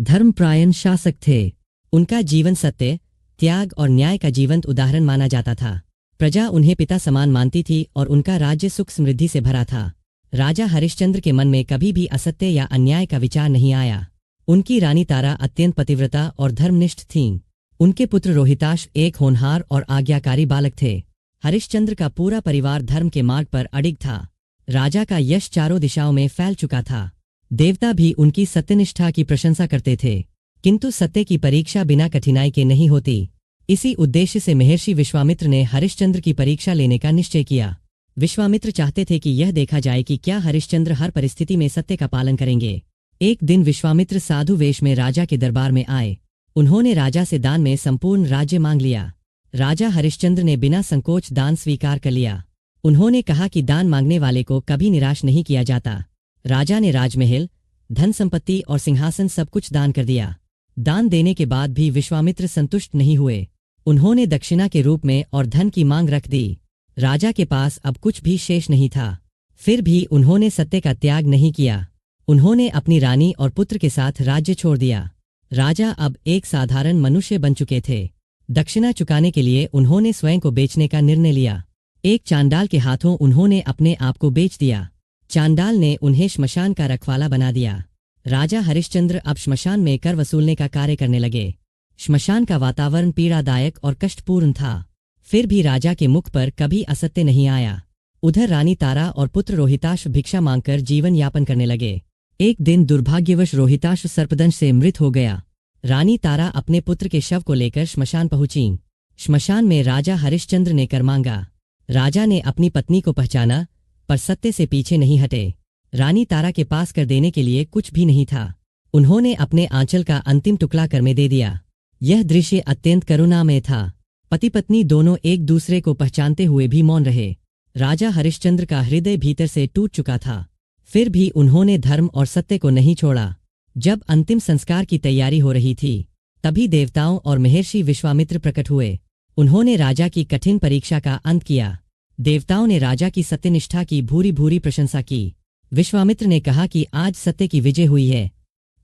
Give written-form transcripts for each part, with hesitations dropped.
धर्मपरायण शासक थे। उनका जीवन सत्य, त्याग और न्याय का जीवंत उदाहरण माना जाता था। प्रजा उन्हें पिता समान मानती थी और उनका राज्य सुख समृद्धि से भरा था। राजा हरिश्चंद्र के मन में कभी भी असत्य या अन्याय का विचार नहीं आया। उनकी रानी तारा अत्यंत पतिव्रता और धर्मनिष्ठ थीं। उनके पुत्र रोहिताश एक होनहार और आज्ञाकारी बालक थे। हरिश्चंद्र का पूरा परिवार धर्म के मार्ग पर अडिग था। राजा का यश चारों दिशाओं में फैल चुका था। देवता भी उनकी सत्यनिष्ठा की प्रशंसा करते थे। किंतु सत्य की परीक्षा बिना कठिनाई के नहीं होती। इसी उद्देश्य से महर्षि विश्वामित्र ने हरिश्चंद्र की परीक्षा लेने का निश्चय किया। विश्वामित्र चाहते थे कि यह देखा जाए कि क्या हरिश्चंद्र हर परिस्थिति में सत्य का पालन करेंगे। एक दिन विश्वामित्र साधु वेश में राजा के दरबार में आए। उन्होंने राजा से दान में संपूर्ण राज्य मांग लिया। राजा हरिश्चंद्र ने बिना संकोच दान स्वीकार कर लिया। उन्होंने कहा कि दान मांगने वाले को कभी निराश नहीं किया जाता। राजा ने राजमहल, धन संपत्ति और सिंहासन सब कुछ दान कर दिया। दान देने के बाद भी विश्वामित्र संतुष्ट नहीं हुए। उन्होंने दक्षिणा के रूप में और धन की मांग रख दी। राजा के पास अब कुछ भी शेष नहीं था। फिर भी उन्होंने सत्य का त्याग नहीं किया। उन्होंने अपनी रानी और पुत्र के साथ राज्य छोड़ दिया। राजा अब एक साधारण मनुष्य बन चुके थे। दक्षिणा चुकाने के लिए उन्होंने स्वयं को बेचने का निर्णय लिया। एक चांडाल के हाथों उन्होंने अपने आप को बेच दिया। चांडाल ने उन्हें श्मशान का रखवाला बना दिया। राजा हरिश्चंद्र अब श्मशान में कर वसूलने का कार्य करने लगे। श्मशान का वातावरण पीड़ादायक और कष्टपूर्ण था। फिर भी राजा के मुख पर कभी असत्य नहीं आया। उधर रानी तारा और पुत्र रोहिताश भिक्षा मांगकर जीवन यापन करने लगे। एक दिन दुर्भाग्यवश रोहिताश सर्पदंश से मृत हो गया। रानी तारा अपने पुत्र के शव को लेकर श्मशान पहुंची। श्मशान में राजा हरिश्चंद्र ने कर मांगा। राजा ने अपनी पत्नी को पहचाना, पर सत्य से पीछे नहीं हटे। रानी तारा के पास कर देने के लिए कुछ भी नहीं था। उन्होंने अपने आंचल का अंतिम टुकड़ा कर में दे दिया। यह दृश्य अत्यंत करुणामय था। पति पत्नी दोनों एक दूसरे को पहचानते हुए भी मौन रहे। राजा हरिश्चंद्र का हृदय भीतर से टूट चुका था। फिर भी उन्होंने धर्म और सत्य को नहीं छोड़ा। जब अंतिम संस्कार की तैयारी हो रही थी, तभी देवताओं और महर्षि विश्वामित्र प्रकट हुए। उन्होंने राजा की कठिन परीक्षा का अंत किया। देवताओं ने राजा की सत्यनिष्ठा की भूरी भूरी प्रशंसा की। विश्वामित्र ने कहा कि आज सत्य की विजय हुई है।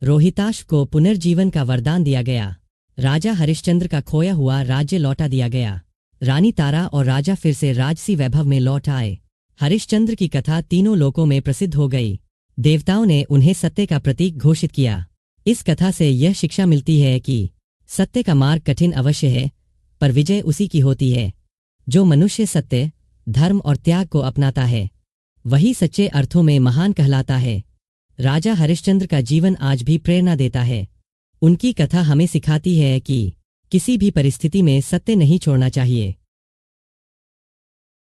रोहिताश को पुनर्जीवन का वरदान दिया गया। राजा हरिश्चंद्र का खोया हुआ राज्य लौटा दिया गया। रानी तारा और राजा फिर से राजसी वैभव में लौट आए। हरिश्चंद्र की कथा तीनों लोकों में प्रसिद्ध हो गई। देवताओं ने उन्हें सत्य का प्रतीक घोषित किया। इस कथा से यह शिक्षा मिलती है कि सत्य का मार्ग कठिन अवश्य है, पर विजय उसी की होती है। जो मनुष्य सत्य, धर्म और त्याग को अपनाता है, वही सच्चे अर्थों में महान कहलाता है। राजा हरिश्चंद्र का जीवन आज भी प्रेरणा देता है। उनकी कथा हमें सिखाती है कि किसी भी परिस्थिति में सत्य नहीं छोड़ना चाहिए।